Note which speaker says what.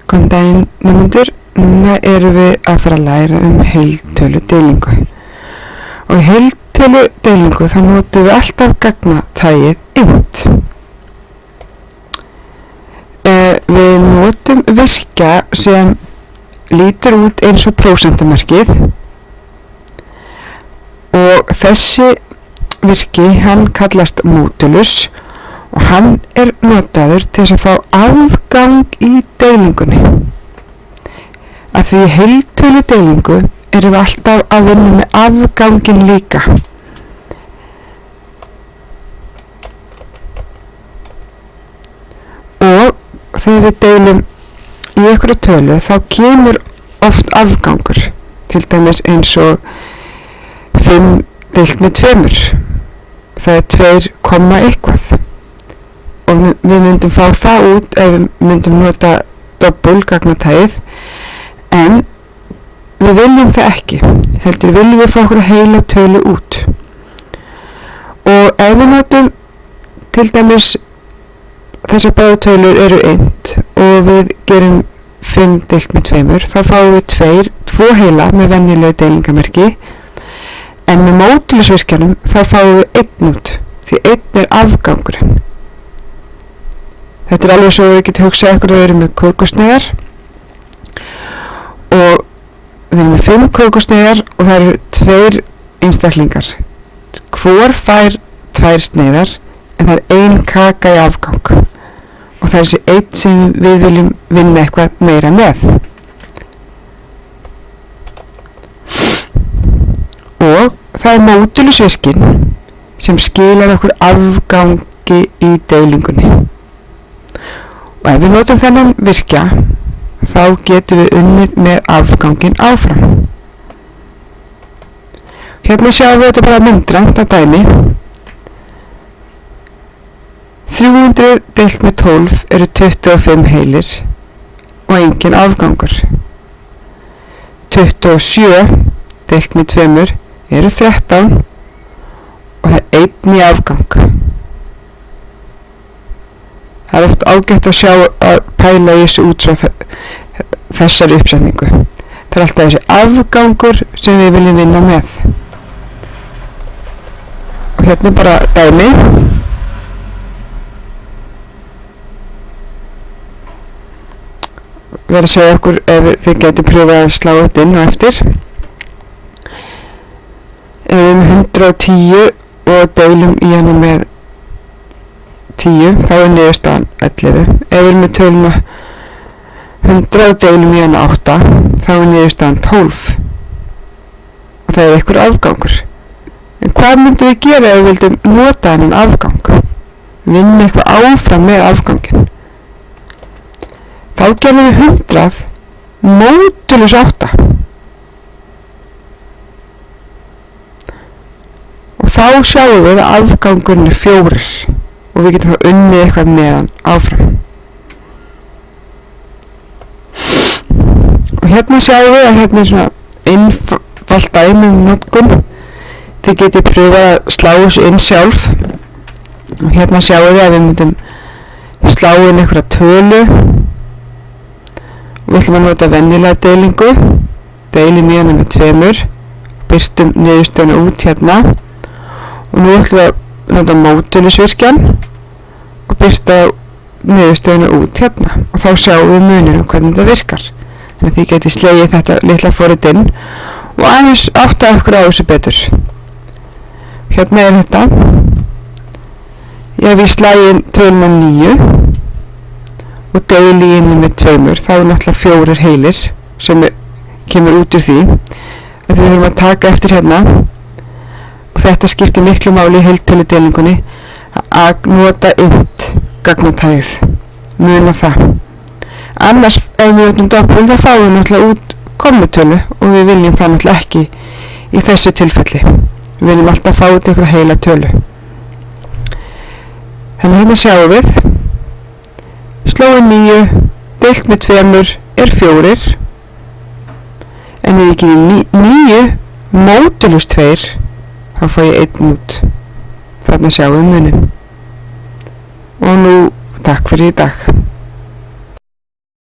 Speaker 1: Góðan daginn nemendur, núna erum við að fara að læra heiltölu deilingu. Og í heiltölu deilingu þá notum við alltaf gagnatægið int. Við notum virkja sem lítur út eins og prósentumerkið og þessi virki hann kallast módulus og hann notaður til að fá afgang í deilingunni. Af því í heiltölu deilingu erum við alltaf að vinna með afganginn líka. Og þegar við deilum í einhverju tölu þá kemur oft afgangur, til dæmis eins og 5 deilt með 2. Það er 2, eitthvað. Og við myndum fá það út ef við myndum nota doppul gagnatægið, en við viljum það ekki, heldur viljum við fá okkur heila tölu út. Og ef við notum til dæmis þessar báðar tölur eru int og við gerum 5 deilt með 2, þá fáum við 2 heila með venjulegu deilingamerki, en með módulusvirkjanum þá fáum við 1 út, því 1 er afgangurinn. Þetta er alveg svo við getum hugsað ykkur að við erum með kökusneiðar og við erum með 5 kökusneiðar og það eru 2 einstaklingar. Hvor fær 2 sneiðar en það er 1 kaka í afgang og það er þessi 1 sem við viljum vinna eitthvað meira með. Og það er módulusvirkinn sem skilar okkur afgangi í deilingunni. Og ef við notum þennan virkja, þá getum við unnið með afganginn áfram. Hérna sjáum við þetta bara myndrænt á dæmi. 300 deilt með 12 eru 25 heilir og engin afgangur. 27 deilt með 2 eru 13 og það er 1 í afgang. Það er oft ágætt að sjá að pæla í þessu út frá þessari uppsetningu. Það er alltaf þessi afgangur sem við viljum vinna með. Og hérna er bara dæmi. Verð að segja okkur ef þið getur pröfað að slá þetta inn og eftir. Ef við erum 110 og deilum í hana með 10, þá er niðurstaðan 11. Ef við erum með töluna 100 og deilum í hana 8, þá er niðurstaðan 12. Og það er einhver afgangur. En hvað myndum við gera ef við vildum nota þennan afgang? Vinna eitthvað áfram með afganginn. Þá gerum við 100 módulus 8. Og þá sjáum við að afgangurinn er 4. Og við getum þá unnið eitthvað meðan áfram. Og hérna sjáum við að hérna er svona einfalt dæmi notkun. Þið getið pröfað að slá þessu inn sjálf. Og hérna sjáum við að við myndum slá inn einhverja tölu. Við ætlum að nota venjulega deilingu. Deilum í hana með 2. Birtum niðurstöðuna út hérna. Og nú ætlum við að nota módulusvirkjan og birta niðurstöðuna út hérna og þá sjáum við muninn og hvernig þetta virkar. Þannig að þið getið slegið þetta litla forrit inn og aðeins áttað ykkur á þessu betur. Hérna er þetta. Ef ég slægi inn töluna 9 og deili inn með 2, þá er náttúrulega 4 heilir sem kemur út úr því. Við þurfum að taka eftir hérna. Og þetta skiptir miklu máli í heiltölu deilingunni að nota int gagnatægið. Muna það. Annars ef við notum doppul þá fáum við náttúrulega út kommutölu og við viljum það náttúrulega ekki í þessu tilfelli. Við viljum alltaf fá út einhverja heila tölu. Þannig hérna sjáum við. Slóin 9 deilt með 2 er 4. En ef ég gerum 9 módulus 2 þá fá ég 1 út. Þarna sjáum við muninn. Og nú takk fyrir í dag.